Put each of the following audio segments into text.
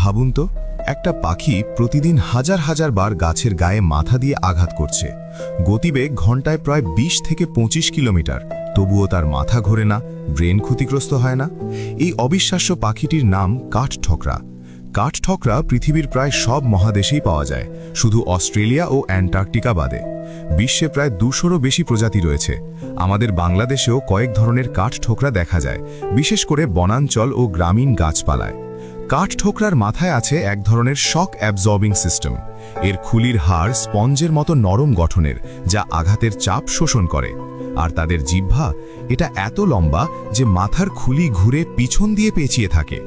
ভাবুন তো, একটা পাখি প্রতিদিন হাজার হাজার বার গাছের গায়ে মাথা দিয়ে আঘাত করছে। গতিবেগ ঘন্টায় প্রায় ২০ থেকে ২৫ কিলোমিটার, তবুও তার মাথা ঘোরে না, ব্রেন ক্ষতিগ্রস্ত হয় না। এই অবিশ্বাস্য পাখিটির নাম কাঠঠোকরা। কাঠঠোকরা পৃথিবীর প্রায় সব মহাদেশেই পাওয়া যায়, শুধু অস্ট্রেলিয়া ও অ্যান্টার্কটিকা বাদে। বিশ্বে প্রায় ২০০রও বেশি প্রজাতি রয়েছে। আমাদের বাংলাদেশেও কয়েক ধরনের কাঠঠোকরা দেখা যায়, বিশেষ করে বনাঞ্চল ও গ্রামীণ গাছপালায়। কাঠঠোকরার মাথায় আছে এক ধরনের শক অ্যাবজর্বিং সিস্টেম। এর খুলির হাড় স্পঞ্জের মতো নরম গঠনের, যা আঘাতের চাপ শোষণ করে। আর তাদের জিহ্বা, এটা এত লম্বা যে মাথার খুলি ঘুরে পিছন দিয়ে পেঁচিয়ে থাকে।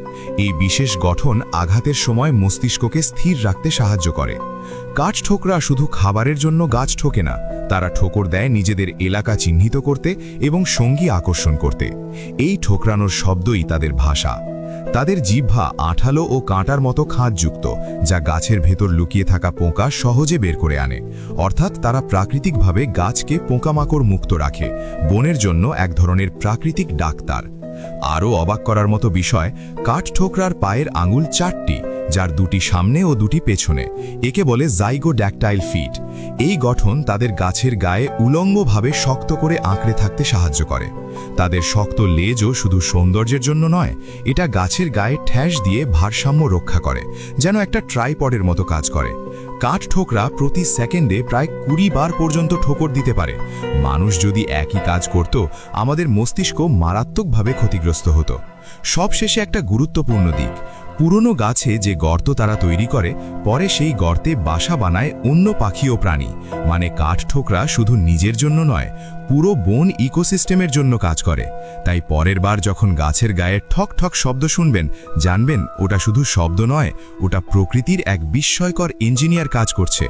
এই বিশেষ গঠন আঘাতের সময় মস্তিষ্ককে স্থির রাখতে সাহায্য করে। কাঠঠোকরা শুধু খাবারের জন্য গাছ ঠোকে না, তারা ঠোকর দেয় নিজেদের এলাকা চিহ্নিত করতে এবং সঙ্গী আকর্ষণ করতে। এই ঠোকরানোর শব্দই তাদের ভাষা। তাদের জিহ্বা আঠালো ও কাঁটার মতো খাঁজযুক্ত, যা গাছের ভেতর লুকিয়ে থাকা পোকা সহজে বের করে আনে। অর্থাৎ তারা প্রাকৃতিকভাবে গাছকে পোকামাকড় মুক্ত রাখে, বনের জন্য এক ধরনের প্রাকৃতিক ডাক্তার। আরও অবাক করার মতো বিষয়, কাঠঠোকরার পায়ের আঙুল ৪টি, যার ২টি সামনে ও ২টি পেছনে। একে বলে জাইগোড্যাকটাইল ফিট। এই গঠন তাদের গাছের গায়ে উলম্বভাবে শক্ত করে আঁকড়ে থাকতে সাহায্য করে। তাদের শক্ত লেজও শুধু সৌন্দর্যের জন্য নয়, এটা গাছের গায়ে ঠ্যাস দিয়ে ভারসাম্য রক্ষা করে, যেন একটা ট্রাইপডের মতো কাজ করে। কাঠঠোকরা প্রতি সেকেন্ডে প্রায় ২০ বার পর্যন্ত ঠোকর দিতে পারে। মানুষ যদি একই কাজ করত, আমাদের মস্তিষ্ক মারাত্মকভাবে ক্ষতিগ্রস্ত হতো। সবশেষে একটা গুরুত্বপূর্ণ দিক, পুরনো গাছে যে গর্ত তারা তৈরি করে, পরে সেই গর্তে বাসা বানায় অন্য পাখি ও প্রাণী। মানে কাঠঠোকরা শুধু নিজের জন্য নয়, পুরো বন ইকোসিস্টেমের জন্য কাজ করে। তাই পরের বার যখন গাছের গায়ে ঠক ঠক শব্দ শুনবেন, জানবেন ওটা শুধু শব্দ নয়, ওটা প্রকৃতির এক বিস্ময়কর ইঞ্জিনিয়ার কাজ করছে।